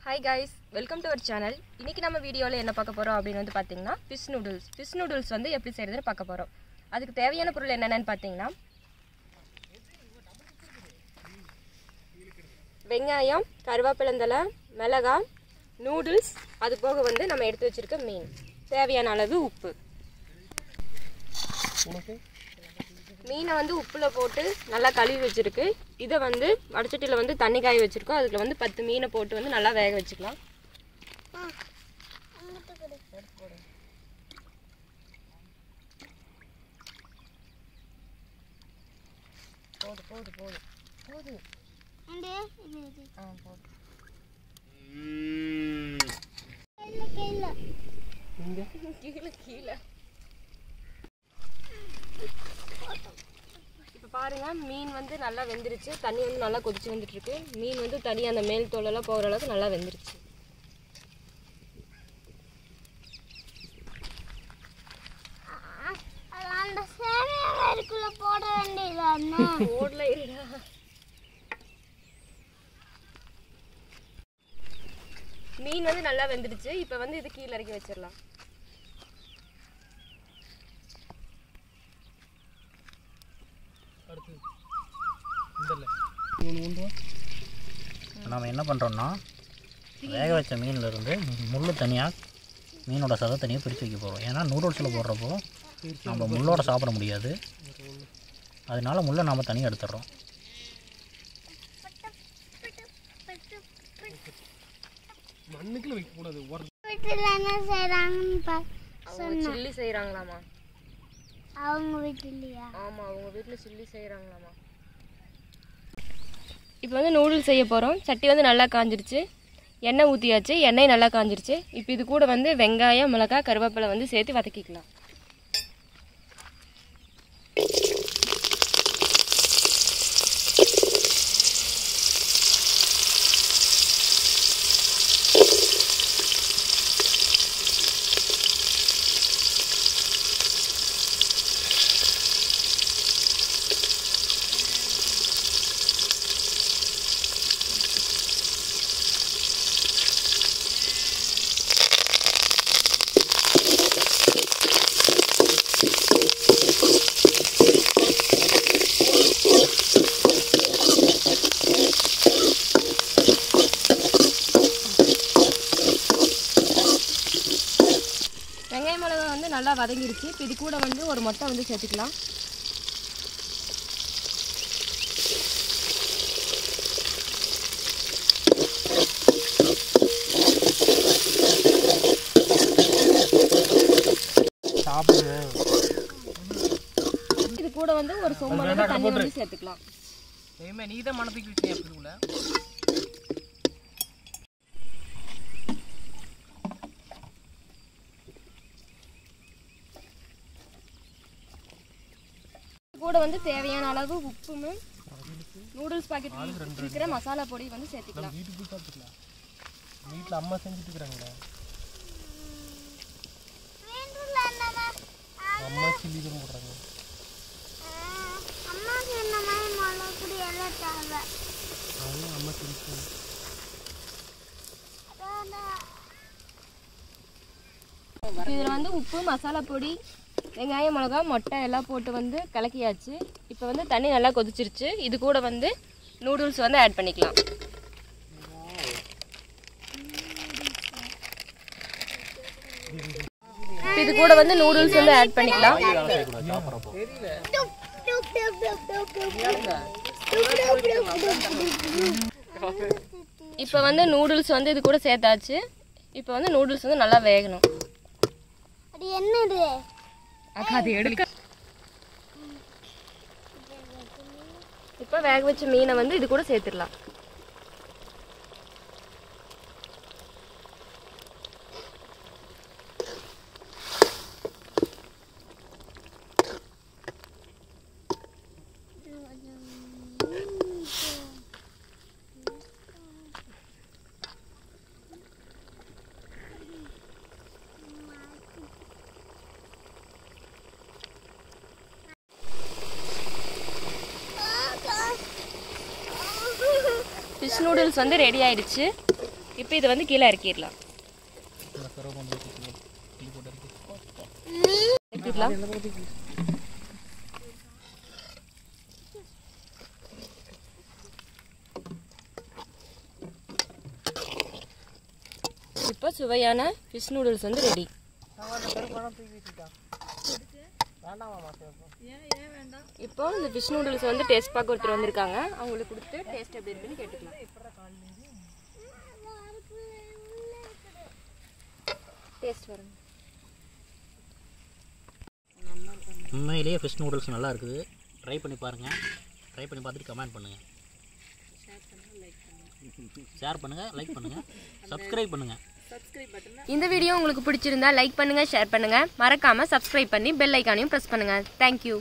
Hi guys, welcome to our channel. இன்னைக்கு நம்ம வீடியோல என்ன பார்க்க போறோம் அப்படினு வந்து பாத்தீங்கன்னா fish noodles வந்து எப்படி செய்யறதுன்னு பார்க்க போறோம். அதுக்கு தேவையான பொருள் என்னென்னன்னு பாத்தீங்கன்னா வெங்காயம், கறிவேப்பிலை, மிளகாய், நூடுல்ஸ், அது போக வந்து நம்ம எடுத்து வச்சிருக்க மீன், தேவையான அளவு உப்பு. மீனை வந்து உப்புல போட்டு நல்லா கழுவி வச்சிருக்கு. இதை வந்து வடச்சட்டியில் வந்து தண்ணி காய வச்சிருக்கோம். அதுல வந்து 10 மீனை போட்டு வந்து நல்லா வேக வச்சுக்கலாம். பாருங்க, மீன் வந்து நல்லா வெந்துருச்சு. தண்ணி வந்து நல்லா கொதிச்சு வந்துட்டு இருக்கு. மீன் வந்து தனி அந்த மேல் தோலெல்லாம் போகிற அளவுக்கு நல்லா வெந்துருச்சு. மீன் வந்து நல்லா வெந்துருச்சு. இப்போ வந்து இது கீழே இறக்கி வச்சிடலாம். நம்ம என்ன பண்ணுறோம்னா, வேக வச்ச மீன்லேருந்து முள் தனியாக, மீனோட சதை தனியாக பிரித்து வைக்க போகிறோம். ஏன்னா நூடுல்ஸில் போடுறப்போ நம்ம முள்ளோட சாப்பிட முடியாது. அதனால முள்ளை நாம் தனியாக எடுத்துடுறோம். சில்லி செய்கிறாங்களாமா அவங்க வீட்டுலையா? ஆமாம், அவங்க வீட்டில் சில்லி செய்கிறாங்களாமா. இப்போ வந்து நூடுல்ஸ் செய்ய போகிறோம். சட்டி வந்து நல்லா காஞ்சிருச்சு. எண்ணெய் ஊற்றியாச்சு. எண்ணெய் நல்லா காஞ்சிருச்சு. இப்போ இது கூட வந்து வெங்காயம், மிளகாய், கருவேப்பிலை வந்து சேர்த்து வதக்கிக்கலாம். வெங்காய மிளகாய் வந்து நல்லா வதங்கிருச்சு. இப்போ இது கூட வந்து ஒரு முட்டை வந்து சேர்த்துக்கலாம். இது கூட வந்து ஒரு சொம்பு தண்ணி வந்து சேர்த்துக்கலாம். நீதான் மனத்துக்கு விட்டு அப்படிங்குள்ள கூட வந்து தேவையான அளவு உப்பும் நூடுல்ஸ் பாக்கெட் இருக்கிற மசாலா பொடி வந்து சேர்த்துக்கலாம். வீட்டுக்கு சாப்பிட்டுக்கலாம். வீட்டில் அம்மா செஞ்சுட்டு இருக்கிறாங்களா? அம்மா சில்லி தான் போடுறாங்க. அம்மா சில்லி இதில் வந்து உப்பு, மசாலா பொடி, வெங்காயம், மிளகா, முட்டை எல்லாம் போட்டு வந்து கலக்கியாச்சு. இப்போ வந்து தண்ணி நல்லா கொதிச்சிருச்சு. இது கூட வந்து நூடுல்ஸ் வந்து ஆட் பண்ணிக்கலாம். இது கூட வந்து நூடுல்ஸ் வந்து ஆட் பண்ணிக்கலாம். இப்போ வந்து நூடுல்ஸ் வந்து இது கூட சேர்த்தாச்சு. இப்போ வந்து நூடுல்ஸ் வந்து நல்லா வேகணும். அது என்னது? அது எடுக்க இப்போ வேக வச்ச மீனை வந்து இது கூட சேர்த்துடலாம். ஃபிஷ் நூடுல்ஸ் வந்து ரெடி ஆயிடுச்சு. இப்போ இதை வந்து கீழே இறக்கிடலாம். இறக்கிடலாம். இப்போ சுவையான ஃபிஷ் நூடுல்ஸ் வந்து ரெடி. இப்போ இந்த ஃபிஷ் நூடுல்ஸ் வந்து டேஸ்ட் பார்க்க ஒருத்தர் வந்திருக்காங்க. அவங்களுக்கு கொடுத்து டேஸ்ட் எப்படி இருக்குன்னு கேட்டுக்கலாம். டேஸ்ட் வருங்க. உண்மையிலேயே ஃபிஷ் நூடுல்ஸ் நல்லா இருக்குது. ட்ரை பண்ணி பாருங்கள். ட்ரை பண்ணி பார்த்துட்டு கமெண்ட் பண்ணுங்கள். ஷேர் பண்ணுங்கள், லைக் பண்ணுங்கள், சப்ஸ்கிரைப் பண்ணுங்கள். இந்த வீடியோ உங்களுக்கு பிடிச்சிருந்தா லைக் பண்ணுங்கள், ஷேர் பண்ணுங்கள். மறக்காமல் சப்ஸ்கிரைப் பண்ணி பெல் ஐக்கானையும் ப்ரெஸ் பண்ணுங்கள். தேங்க்யூ.